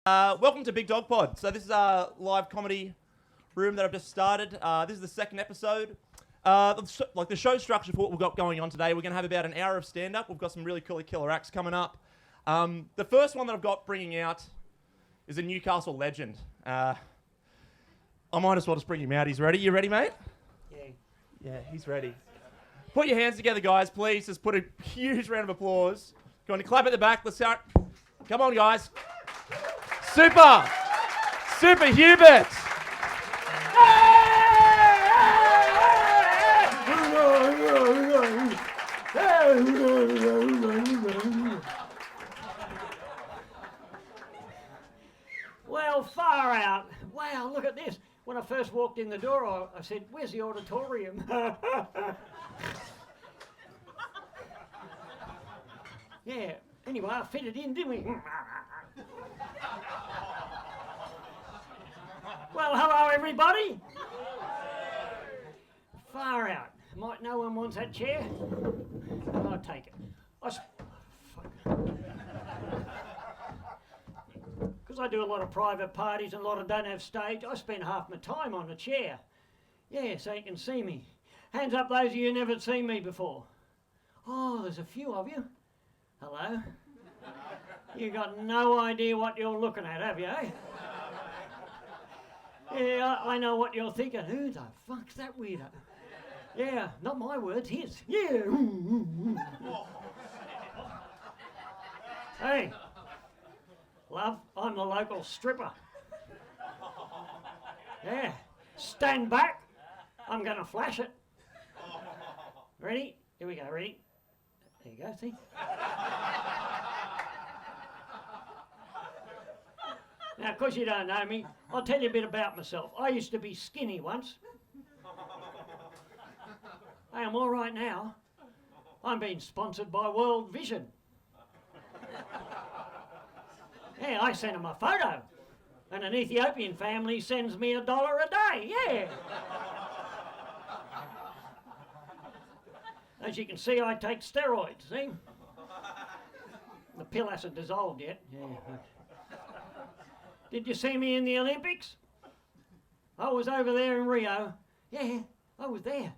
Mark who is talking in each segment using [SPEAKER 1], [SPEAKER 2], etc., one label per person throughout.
[SPEAKER 1] Welcome to Big Dog Pod. So this is our live comedy room that I've just started. This is the second episode. The show structure for what we've got going on today, we're going to have about an hour of stand-up. We've got some really cool killer acts coming up. The first one that I've got bringing out is a Newcastle legend. I might as well just bring him out. He's ready. You ready, mate? Yeah, he's ready. Put your hands together, guys, please. Just put a huge round of applause. Go on, clap at the back. Let's start. Come on, guys. Super Hubert.
[SPEAKER 2] Well, far out. Wow, look at this. When I first walked in the door, I said, "Where's the auditorium?" Yeah, anyway, I fitted in, didn't we? Well, hello, everybody. Far out. Might no one wants that chair? I'll take it. Because I do a lot of private parties and a lot of don't have stage, I spend half my time on the chair. Yeah, so you can see me. Hands up those of you who never seen me before. Oh, there's a few of you. Hello. You got no idea what you're looking at, have you, eh? Yeah, I know what you're thinking. Who the fuck's that weirdo? Yeah, not my words, his. Yeah. Hey, love, I'm the local stripper. Yeah, stand back. I'm going to flash it. Ready? Here we go, ready? There you go, see? Now, of course you don't know me, I'll tell you a bit about myself. I used to be skinny once. Hey, I'm all right now. I'm being sponsored by World Vision. Yeah, I sent them a photo. And an Ethiopian family sends me $1 a day, yeah. As you can see, I take steroids, see? The pill hasn't dissolved yet. Yeah. Did you see me in the Olympics? I was over there in Rio. Yeah, I was there.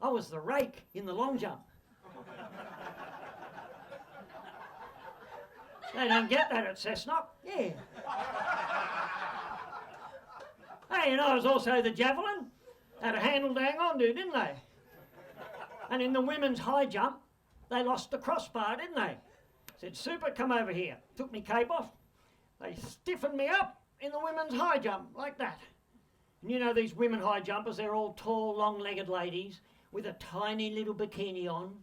[SPEAKER 2] I was the rake in the long jump. They don't get that at Cessnock. Yeah. Hey, and I was also the javelin. Had a handle to hang on to, didn't they? And in the women's high jump, they lost the crossbar, didn't they? Said, "Super, come over here." Took me cape off. They stiffened me up in the women's high jump, like that. And you know these women high jumpers, they're all tall, long-legged ladies with a tiny little bikini on.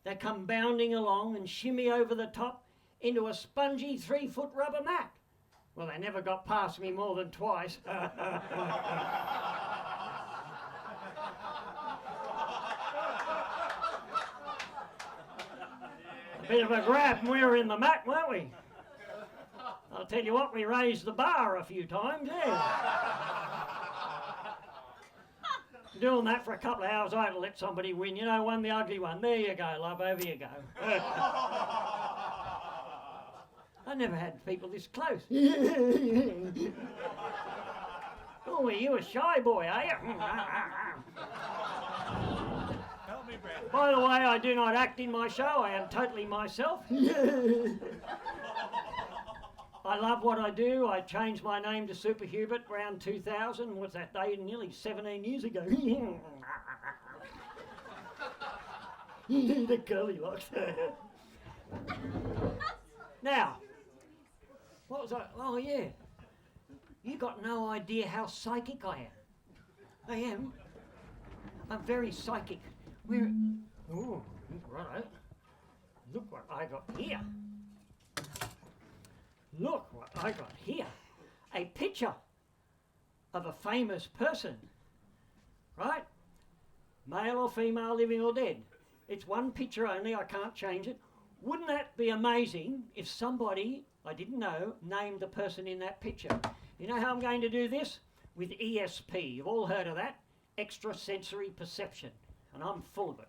[SPEAKER 2] They come bounding along and shimmy over the top into a spongy 3-foot rubber mat. Well, they never got past me more than twice. A bit of a grab, and we were in the mat, weren't we? I'll tell you what, we raised the bar a few times, yeah. Doing that for a couple of hours, I had to let somebody win. You know, won the ugly one. There you go, love, over you go. I never had people this close. Oh, you a shy boy, are you? By the way, I do not act in my show. I am totally myself. I love what I do. I changed my name to Super Hubert around 2000. What's that day? Nearly 17 years ago. The curly locks. Now, what was I? Oh, yeah. You got no idea how psychic I am. I am. I'm very psychic. Oh, right. Look what I got here. Look what I got here. A picture of a famous person. Right? Male or female, living or dead. It's one picture only, I can't change it. Wouldn't that be amazing if somebody, I didn't know, named the person in that picture? You know how I'm going to do this? With ESP. You've all heard of that? Extrasensory perception. And I'm full of it.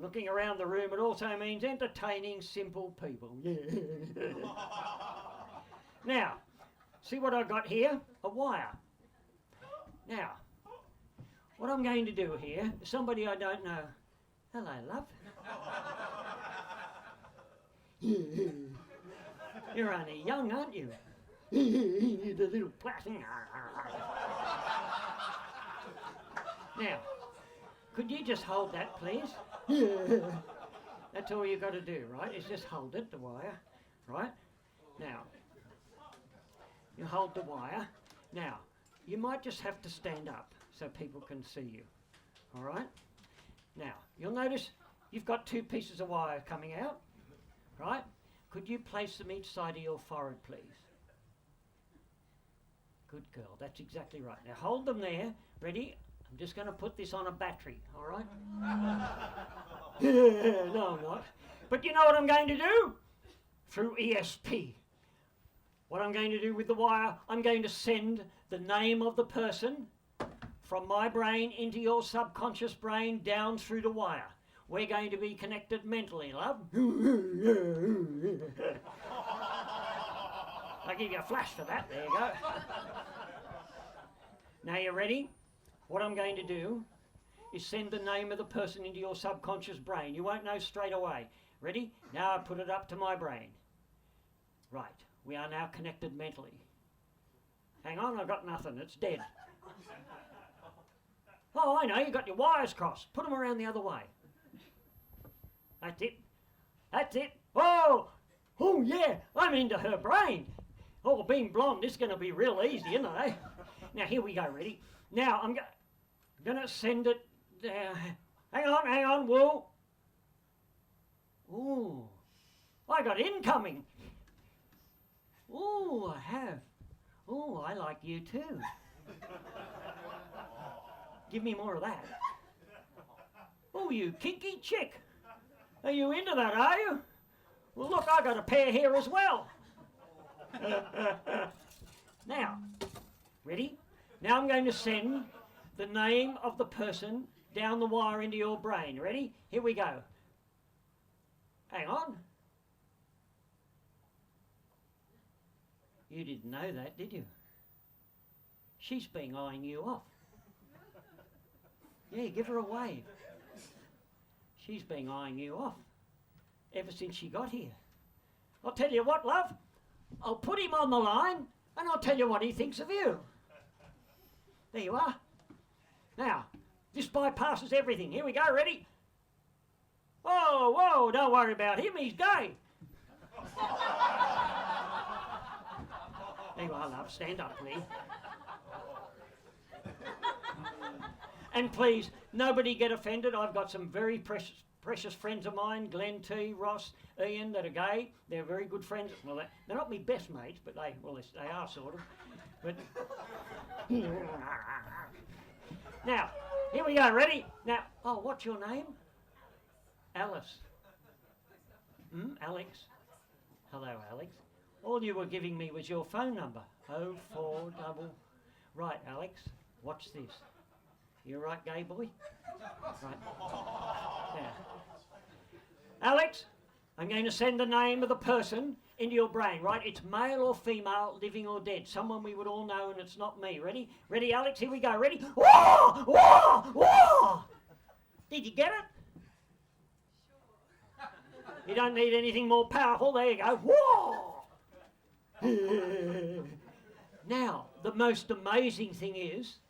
[SPEAKER 2] looking around the room, it also means entertaining simple people. Yeah. Now, see what I've got here? A wire. Now, what I'm going to do here is somebody I don't know. Hello, love. You're only young, aren't you? The little plastic. Now, could you just hold that, please? That's all you've got to do, right? Is just hold it, the wire, right? Now, you hold the wire. Now, you might just have to stand up so people can see you, all right? Now, you'll notice you've got two pieces of wire coming out, right? Could you place them each side of your forehead, please? Good girl, that's exactly right. Now hold them there, ready? I'm just going to put this on a battery, all right? No, I'm not. But you know what I'm going to do? Through ESP. What I'm going to do with the wire, I'm going to send the name of the person from my brain into your subconscious brain down through the wire. We're going to be connected mentally, love. I'll give you a flash for that. There you go. Now you're ready? What I'm going to do is send the name of the person into your subconscious brain. You won't know straight away. Ready? Now I put it up to my brain. Right. We are now connected mentally. Hang on, I've got nothing. It's dead. Oh, I know. You've got your wires crossed. Put them around the other way. That's it. That's it. Oh, yeah, I'm into her brain. Oh, being blonde is going to be real easy, isn't it? Now, here we go, ready? Now, I'm going to send it there. Hang on, whoa. Ooh, I got incoming. Ooh, I have. Ooh, I like you too. Give me more of that. Oh, you kinky chick. Are you into that, are you? Well, look, I got a pair here as well. Now, ready? Now I'm going to send the name of the person down the wire into your brain. Ready? Here we go. Hang on. You didn't know that, did you? She's been eyeing you off. Yeah, give her a wave. She's been eyeing you off ever since she got here. I'll tell you what, love. I'll put him on the line and I'll tell you what he thinks of you. There you are. Now, this bypasses everything. Here we go, ready? Whoa, don't worry about him, he's gay. There you are, love. Stand up, please. And please, nobody get offended. I've got some very precious friends of mine, Glenn T, Ross, Ian, that are gay. They're very good friends. Well, they're not my best mates, but they are sort of. But now, here we go. Ready? Now, oh, what's your name? Alice. Alex. Hello, Alex. All you were giving me was your phone number. 040. Right, Alex. Watch this. You all right, gay boy? Right. Now, Alex, I'm going to send the name of the person into your brain, right? It's male or female, living or dead. Someone we would all know, and it's not me. Ready? Ready, Alex? Here we go. Ready? Whoa! Whoa! Whoa! Did you get it? Sure. You don't need anything more powerful. There you go. Whoa! Now, the most amazing thing is,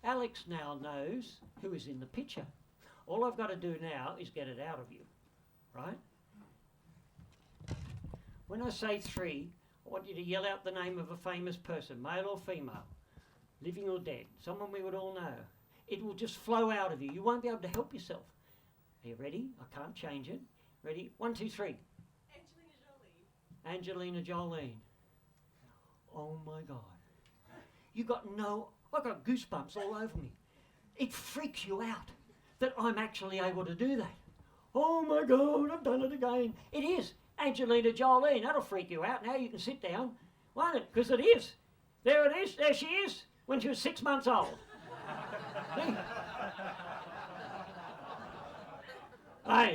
[SPEAKER 2] Alex now knows who is in the picture. All I've got to do now is get it out of you, right? When I say 3, I want you to yell out the name of a famous person, male or female, living or dead, someone we would all know. It will just flow out of you. You won't be able to help yourself. Are you ready? I can't change it. Ready? 1, 2, 3. Angelina Jolie. Oh my God. You got no... I've got goosebumps all over me. It freaks you out that I'm actually able to do that. Oh my God, I've done it again. It is Angelina Jolie. That'll freak you out. Now you can sit down, won't it? Because it is. There it is. There she is when she was 6 months old.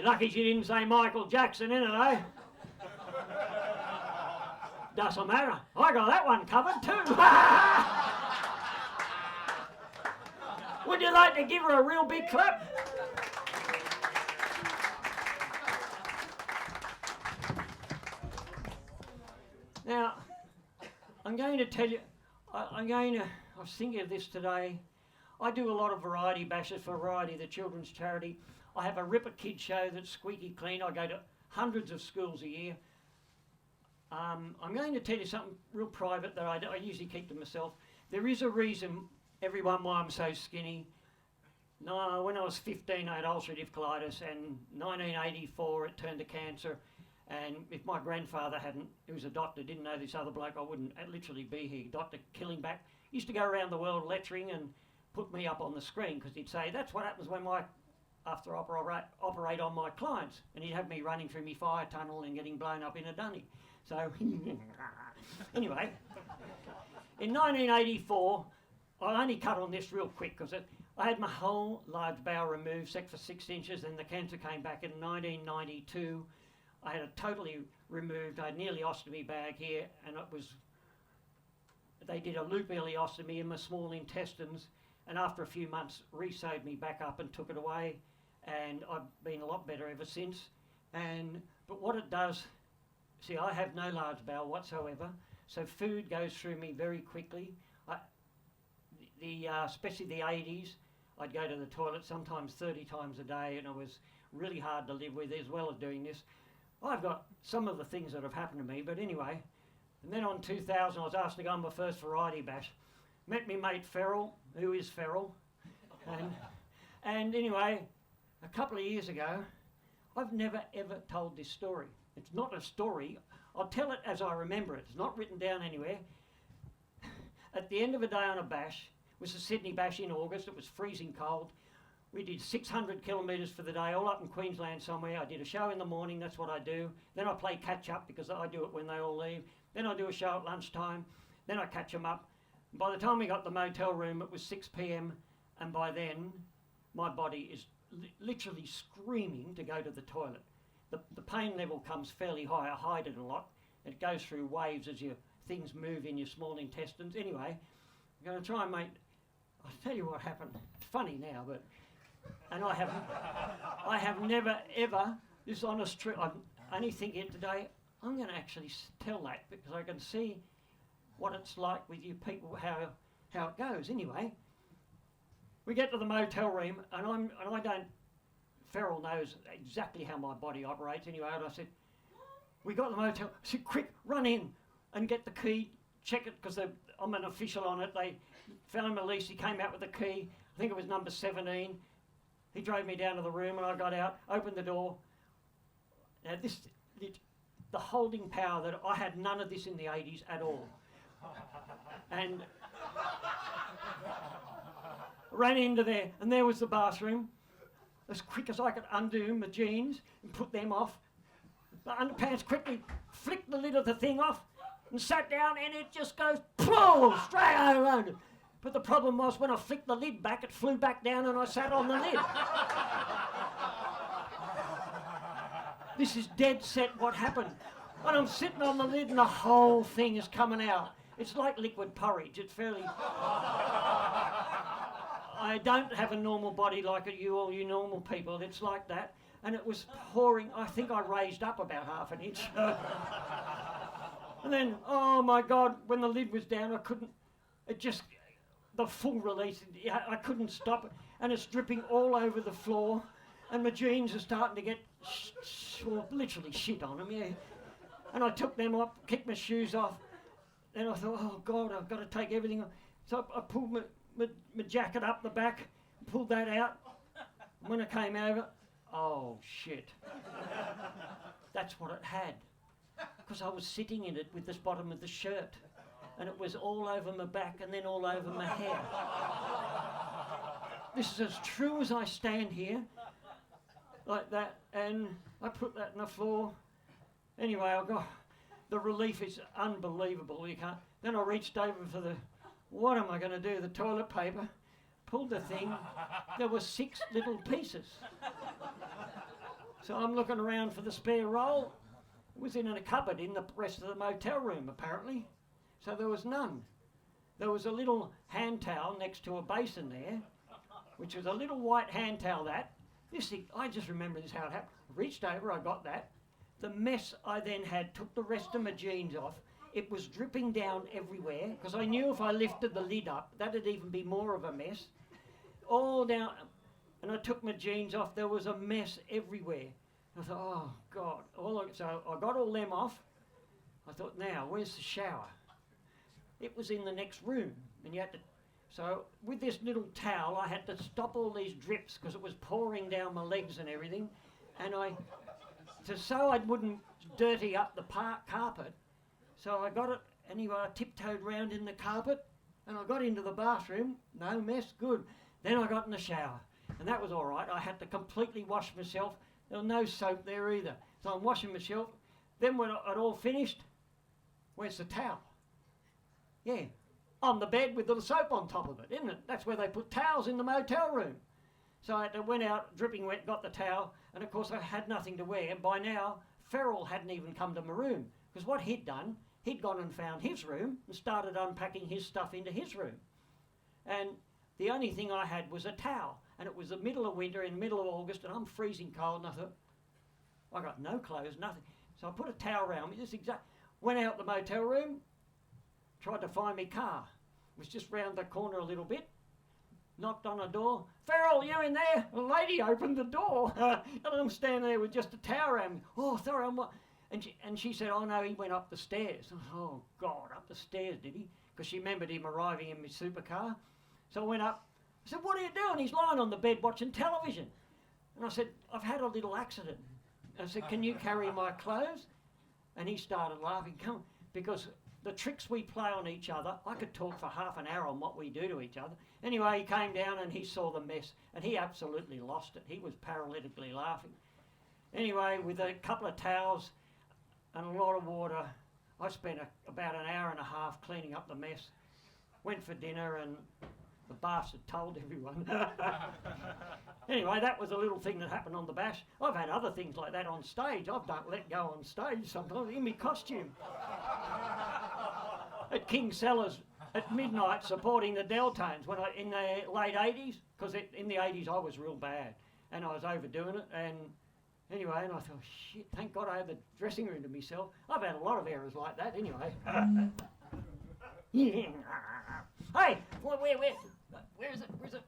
[SPEAKER 2] lucky she didn't say Michael Jackson in it, eh? Doesn't matter. I got that one covered too. Would you like to give her a real big clap? Now, I'm going to tell you, I was thinking of this today. I do a lot of variety bashes for Variety, the children's charity. I have a Ripper Kid show that's squeaky clean. I go to hundreds of schools a year. I'm going to tell you something real private that I usually keep to myself. There is a reason, everyone, why I'm so skinny. No, when I was 15, I had ulcerative colitis, and 1984 it turned to cancer. And if my grandfather who was a doctor, didn't know this other bloke, I wouldn't literally be here. Dr. Killingback used to go around the world lecturing and put me up on the screen because he'd say, that's what happens when after I operate on my clients. And he'd have me running through my fire tunnel and getting blown up in a dunny. So, anyway, in 1984, I only cut on this real quick because I had my whole large bowel removed, except for 6 inches, and the cancer came back in 1992. I had it totally removed. I had nearly ostomy bag here, and they did a loop ileostomy in my small intestines, and after a few months re-sewed me back up and took it away, and I've been a lot better ever since. But what it does, see, I have no large bowel whatsoever, so food goes through me very quickly. Especially the 80s, I'd go to the toilet sometimes 30 times a day, and it was really hard to live with as well as doing this. I've got some of the things that have happened to me, but anyway. And then on 2000, I was asked to go on my first variety bash. Met me mate Ferrell, who is Ferrell. And anyway, a couple of years ago, I've never ever told this story. It's not a story. I'll tell it as I remember it. It's not written down anywhere. At the end of a day on a bash, it was a Sydney bash in August. It was freezing cold. We did 600 kilometres for the day, all up in Queensland somewhere. I did a show in the morning, that's what I do. Then I play catch up because I do it when they all leave. Then I do a show at lunchtime. Then I catch them up. And by the time we got to the motel room, it was 6 p.m. And by then, my body is literally screaming to go to the toilet. The pain level comes fairly high. I hide it a lot. It goes through waves as your things move in your small intestines. Anyway, I'm going to try and I'll tell you what happened. It's funny now, but... And I have never ever, this honest truth, I'm only thinking today, I'm going to actually tell that because I can see what it's like with you people, how it goes. Anyway, we get to the motel room, and Ferrell knows exactly how my body operates anyway, and I said, we got the motel, I said, quick, run in and get the key, check it, because I'm an official on it. They found my lease, he came out with the key, I think it was number 17. He drove me down to the room and I got out, opened the door. Now the holding power that I had none of this in the 80s at all. And ran into there, and there was the bathroom. As quick as I could undo my jeans and put them off. The underpants quickly flicked the lid of the thing off and sat down, and it just goes straight over. But the problem was when I flicked the lid back, it flew back down and I sat on the lid. This is dead set what happened. And I'm sitting on the lid and the whole thing is coming out. It's like liquid porridge. It's fairly... I don't have a normal body like all you normal people. It's like that. And it was pouring. I think I raised up about half an inch. And then, oh my God, when the lid was down, I couldn't... The full release, I couldn't stop it, and it's dripping all over the floor, and my jeans are starting to get literally shit on them, yeah. And I took them off, kicked my shoes off, and I thought, oh God, I've got to take everything off. So I pulled my jacket up the back, pulled that out, and when I came over, oh shit. That's what it had, because I was sitting in it with this bottom of the shirt. And it was all over my back and then all over my hair. This is as true as I stand here, like that, and I put that on the floor. Anyway, the relief is unbelievable. You can't. Then I reached over for what am I going to do? The toilet paper. Pulled the thing. There were 6 little pieces. So I'm looking around for the spare roll. It was in a cupboard in the rest of the motel room, apparently. So there was none. There was a little hand towel next to a basin there, which was a little white hand towel that. This thing, I just remember this how it happened. I reached over, I got that. The mess I then had, took the rest of my jeans off. It was dripping down everywhere, because I knew if I lifted the lid up, that'd even be more of a mess. All down, and I took my jeans off, there was a mess everywhere. I thought, oh God. So I got all them off. I thought, now, where's the shower? It was in the next room, and you had to. So with this little towel, I had to stop all these drips because it was pouring down my legs and everything, and so I wouldn't dirty up the carpet. So I got it anyway. I tiptoed round in the carpet, and I got into the bathroom. No mess, good. Then I got in the shower, and that was all right. I had to completely wash myself. There was no soap there either, so I'm washing myself. Then when I'd all finished, where's the towel? Yeah, on the bed with the soap on top of it, isn't it? That's where they put towels in the motel room. So I went out, dripping wet, got the towel, and of course I had nothing to wear. And by now, Ferrell hadn't even come to my room, because what he'd done, he'd gone and found his room and started unpacking his stuff into his room. And the only thing I had was a towel, and it was the middle of winter, in the middle of August, and I'm freezing cold, and I thought, I got no clothes, nothing. So I put a towel around me, went out the motel room, tried to find my car. It was just round the corner a little bit. Knocked on a door. Ferrell, you in there? A lady opened the door. And I'm standing there with just a towel around me. Oh, sorry, I'm what? And she said, oh no, he went up the stairs. I thought, oh God, up the stairs, did he? Because she remembered him arriving in my supercar. So I went up. I said, what are you doing? He's lying on the bed watching television. And I said, I've had a little accident. I said, can you carry my clothes? And he started laughing. Come, because the tricks we play on each other, I could talk for half an hour on what we do to each other. Anyway, he came down and he saw the mess, and he absolutely lost it. He was paralytically laughing. Anyway, with a couple of towels and a lot of water, I spent about an hour and a half cleaning up the mess. Went for dinner, and the bastard told everyone. Anyway, that was a little thing that happened on the bash. I've had other things like that on stage. I've done let go on stage sometimes in my costume. At King Sellers at midnight, supporting the Deltones in the late 80s, because in the 80s I was real bad and I was overdoing it. And anyway, and I thought, shit, thank God I had the dressing room to myself. I've had a lot of errors like that anyway. Hey, where is it? Where's it?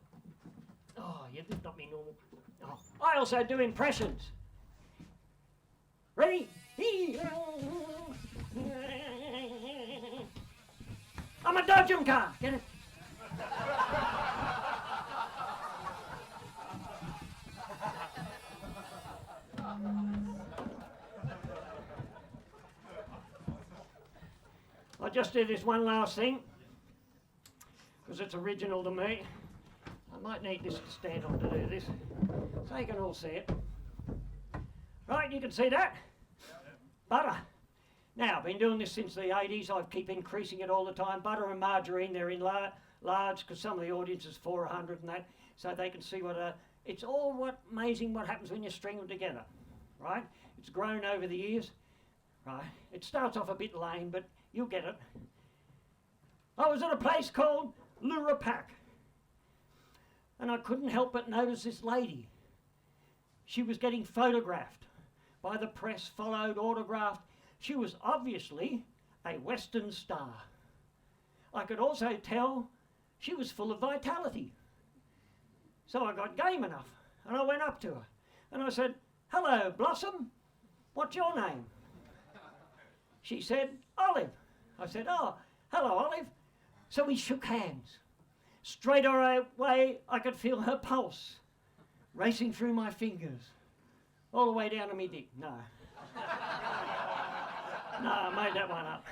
[SPEAKER 2] Oh, yeah, this is not me normal. Oh. I also do impressions. Ready? I'm a dodgem car. Get it? I'll just do this one last thing, because it's original to me. I might need this to stand on to do this, so you can all see it. Right, you can see that? Butter. Now, I've been doing this since the 80s. I keep increasing it all the time. Butter and margarine, they're in large, because some of the audience is 400 and that, so they can see what it's all amazing what happens when you string them together, right? It's grown over the years, right? It starts off a bit lame, but you'll get it. I was at a place called Lurapak, and I couldn't help but notice this lady. She was getting photographed by the press, followed, autographed. She was obviously a Western star. I could also tell she was full of vitality. So I got game enough, and I went up to her, and I said, hello, Blossom, what's your name? She said, Olive. I said, oh, hello, Olive. So we shook hands. Straight away, I could feel her pulse racing through my fingers, all the way down to me dick. No. No, I made that one up.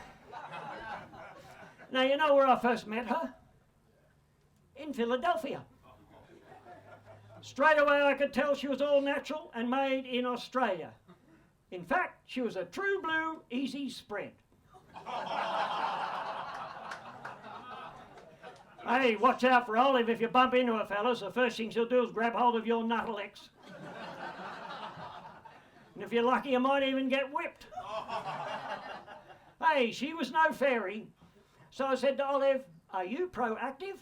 [SPEAKER 2] Now, you know where I first met her? In Philadelphia. Straight away, I could tell she was all natural and made in Australia. In fact, she was a true blue easy spread. Hey, watch out for Olive if you bump into her, fellas. The first thing she'll do is grab hold of your nuttlex. And if you're lucky, you might even get whipped. Hey, she was no fairy. So I said to Olive, are you proactive?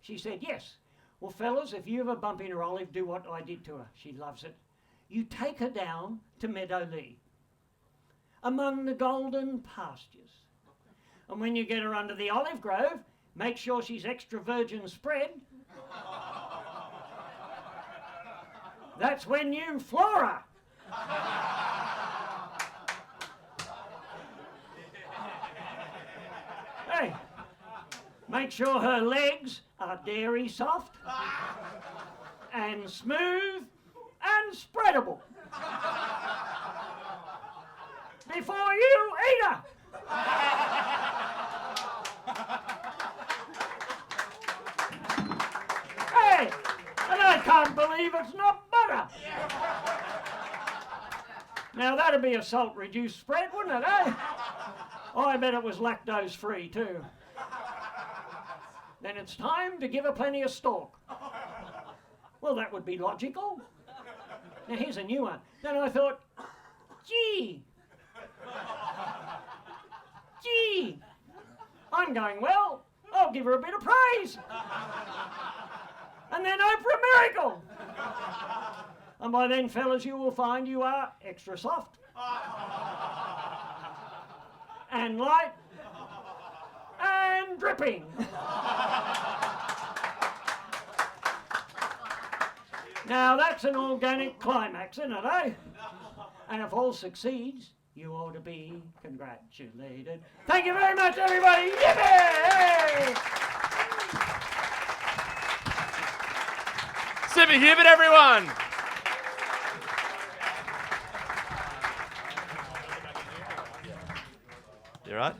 [SPEAKER 2] She said, yes. Well, fellas, if you ever bump into Olive, do what I did to her. She loves it. You take her down to Meadow Lee, among the golden pastures. And when you get her under the olive grove, make sure she's extra virgin spread. That's when you floor her. Hey, make sure her legs are dairy soft and smooth and spreadable before you eat her. Hey, and I can't believe it's not butter. Now that'd be a salt-reduced spread, wouldn't it, eh? Oh, I bet it was lactose-free too. Then it's time to give her plenty of stalk. Well, that would be logical. Now here's a new one. Then I thought, gee, I'm going well. I'll give her a bit of praise. And then hope for a miracle. And by then, fellas, you will find you are extra soft and light and dripping. Now that's an organic climax, isn't it, eh? And if all succeeds, you ought to be congratulated. Thank you very much, everybody. Yippee!
[SPEAKER 1] Super Hubert, everyone. You all right?